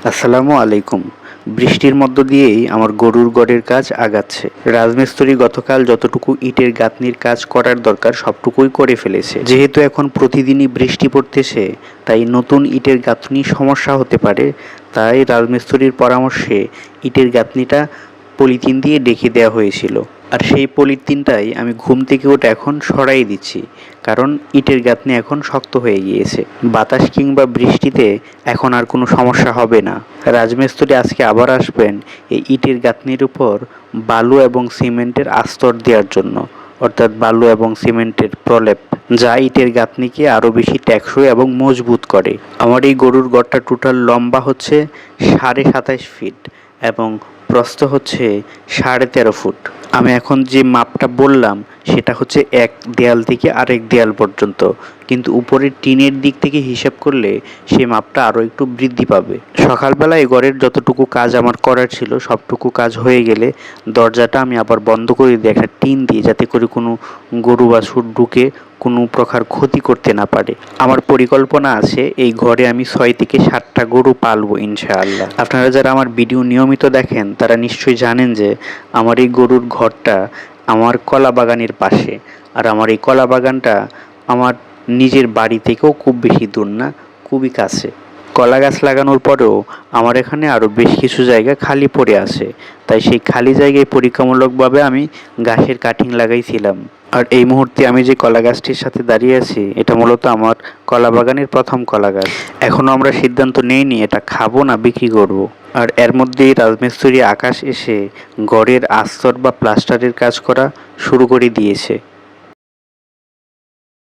আসসালামু আলাইকুম। বৃষ্টির মধ্য দিয়েই আমার গরুর ঘরের কাজ আগাচ্ছে। রাজমিস্ত্রি গতকাল যতটুকু ইটের গাঁথনির কাজ করার দরকার সবটুকুই করে ফেলেছে। যেহেতু এখন প্রতিদিনই বৃষ্টি পড়তেছে, তাই নতুন ইটের গাঁথনি সমস্যা হতে পারে। তাই রাজমিস্ত্রির পরামর্শে ইটের গাঁথনিটা পলিথিন দিয়ে ঢেকে দেওয়া হয়েছিল। আর সেই পলিথিনটাই আমি ঘুম থেকে উঠে এখন সরাই দিচ্ছি, কারণ ইটের গাঁথনি এখন শক্ত হয়ে গিয়েছে। বাতাস কিংবা বৃষ্টিতে এখন আর কোনো সমস্যা হবে না। রাজমিস্ত্রি আজকে আবার আসবেন এই ইটের গাঁথনির উপর বালু এবং সিমেন্টের আস্তর দেওয়ার জন্য, অর্থাৎ বালু এবং সিমেন্টের প্রলেপ, যা ইটের গাঁথনিকে আরও বেশি টেকসই এবং মজবুত করে। আমার এই গরুর ঘরটা টোটাল লম্বা হচ্ছে 27.5 ফিট এবং প্রস্থ হচ্ছে 13.5 ফুট। আমি এখন যে মাপটা বললাম সেটা হচ্ছে এক দেয়াল থেকে আরেক দেয়াল পর্যন্ত, কিন্তু উপরের টিনের দিক থেকে হিসাব করলে সেই মাপটা আরও একটু বৃদ্ধি পাবে। সকালবেলায় ঘরের যতটুকু কাজ আমার করার ছিল সবটুকু কাজ হয়ে গেলে দরজাটা আমি আবার বন্ধ করে দিই একটা টিন দিয়ে, যাতে করে কোনো গরু বাছুর ঢুকে কোনো প্রকার ক্ষতি করতে না পারে। আমার পরিকল্পনা আছে এই ঘরে আমি 6 থেকে 7টা গরু পালবো ইনশাআল্লাহ। আপনারা যারা আমার ভিডিও নিয়মিত দেখেন তারা নিশ্চয়ই জানেন যে আমার এই গরুর ঘরটা আমার কলা বাগানের পাশে। আর আমার এই কলা বাগানটা আমার নিজের বাড়ি থেকেও খুব বেশি দূর না, খুবই কাছে। কলা গাছ লাগানোর পরেও আমার এখানে আরও বেশ কিছু জায়গা খালি পড়ে আছে, তাই সেই খালি জায়গায় পরীক্ষামূলকভাবে আমি গাছের কাটিং লাগাইছিলাম। আর এই মুহূর্তে আমি যে কলা গাছটির সাথে দাঁড়িয়ে আছি এটা মূলত আমার কলা বাগানের প্রথম কলা গাছ। এখনও আমরা সিদ্ধান্ত নেইনি এটা খাবো না বিক্রি করব। আর এর মধ্যেই রাজমিস্ত্রি আকাশ এসে ঘরের আস্তর বা প্লাস্টারের কাজ করা শুরু করে দিয়েছে।